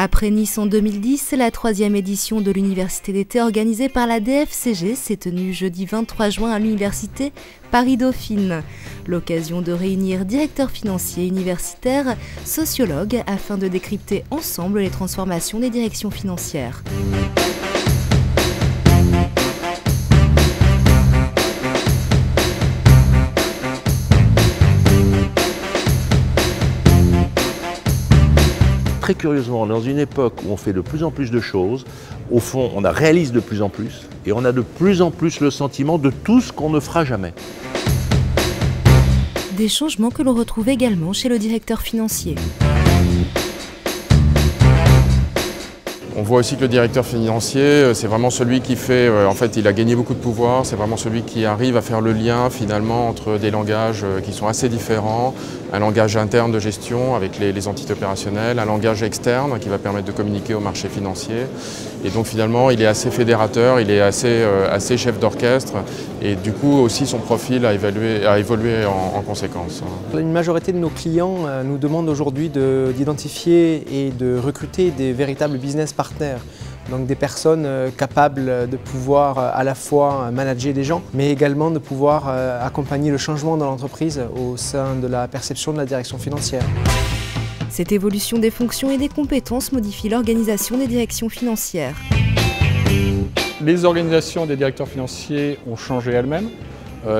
Après Nice en 2010, la 3e édition de l'Université d'été organisée par la DFCG s'est tenue jeudi 23 juin à l'Université Paris-Dauphine. L'occasion de réunir directeurs financiers universitaires, sociologues, afin de décrypter ensemble les transformations des directions financières. Très curieusement, dans une époque où on fait de plus en plus de choses, au fond, on réalise de plus en plus et on a de plus en plus le sentiment de tout ce qu'on ne fera jamais. Des changements que l'on retrouve également chez le directeur financier. On voit aussi que le directeur financier, c'est vraiment celui qui fait, en fait, il a gagné beaucoup de pouvoir, c'est vraiment celui qui arrive à faire le lien finalement entre des langages qui sont assez différents, un langage interne de gestion avec les entités opérationnelles, un langage externe qui va permettre de communiquer au marché financier. Et donc finalement, il est assez fédérateur, il est assez chef d'orchestre et du coup aussi son profil a évolué en conséquence. Une majorité de nos clients nous demandent aujourd'hui d'identifier et de recruter des véritables business partners. Donc des personnes capables de pouvoir à la fois manager des gens, mais également de pouvoir accompagner le changement dans l'entreprise au sein de la perception de la direction financière. Cette évolution des fonctions et des compétences modifie l'organisation des directions financières. Les organisations des directeurs financiers ont changé elles-mêmes,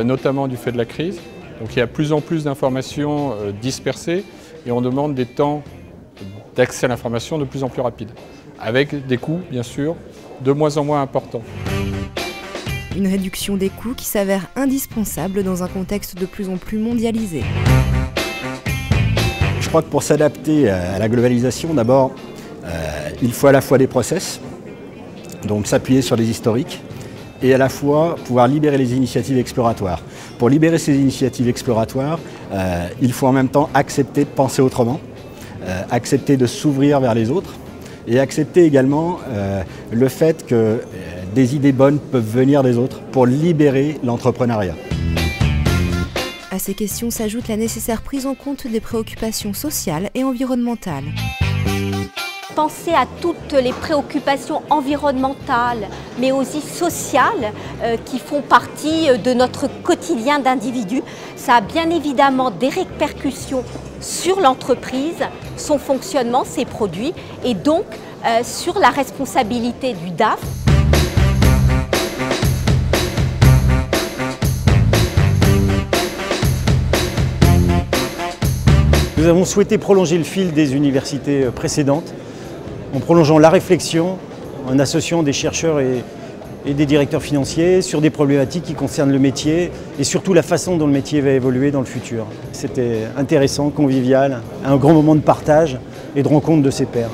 notamment du fait de la crise. Donc il y a plus en plus d'informations dispersées et on demande des temps d'accès à l'information de plus en plus rapides, avec des coûts, bien sûr, de moins en moins importants. Une réduction des coûts qui s'avère indispensable dans un contexte de plus en plus mondialisé. Je crois que pour s'adapter à la globalisation, d'abord, il faut à la fois des process, donc s'appuyer sur les historiques, et à la fois pouvoir libérer les initiatives exploratoires. Pour libérer ces initiatives exploratoires, il faut en même temps accepter de penser autrement, accepter de s'ouvrir vers les autres, et accepter également le fait que des idées bonnes peuvent venir des autres pour libérer l'entrepreneuriat. À ces questions s'ajoute la nécessaire prise en compte des préoccupations sociales et environnementales. Penser à toutes les préoccupations environnementales, mais aussi sociales, qui font partie de notre quotidien d'individu, ça a bien évidemment des répercussions sur l'entreprise, son fonctionnement, ses produits, et donc sur la responsabilité du DAF. Nous avons souhaité prolonger le fil des universités précédentes en prolongeant la réflexion, en associant des chercheurs et des directeurs financiers sur des problématiques qui concernent le métier et surtout la façon dont le métier va évoluer dans le futur. C'était intéressant, convivial, un grand moment de partage et de rencontre de ses pairs.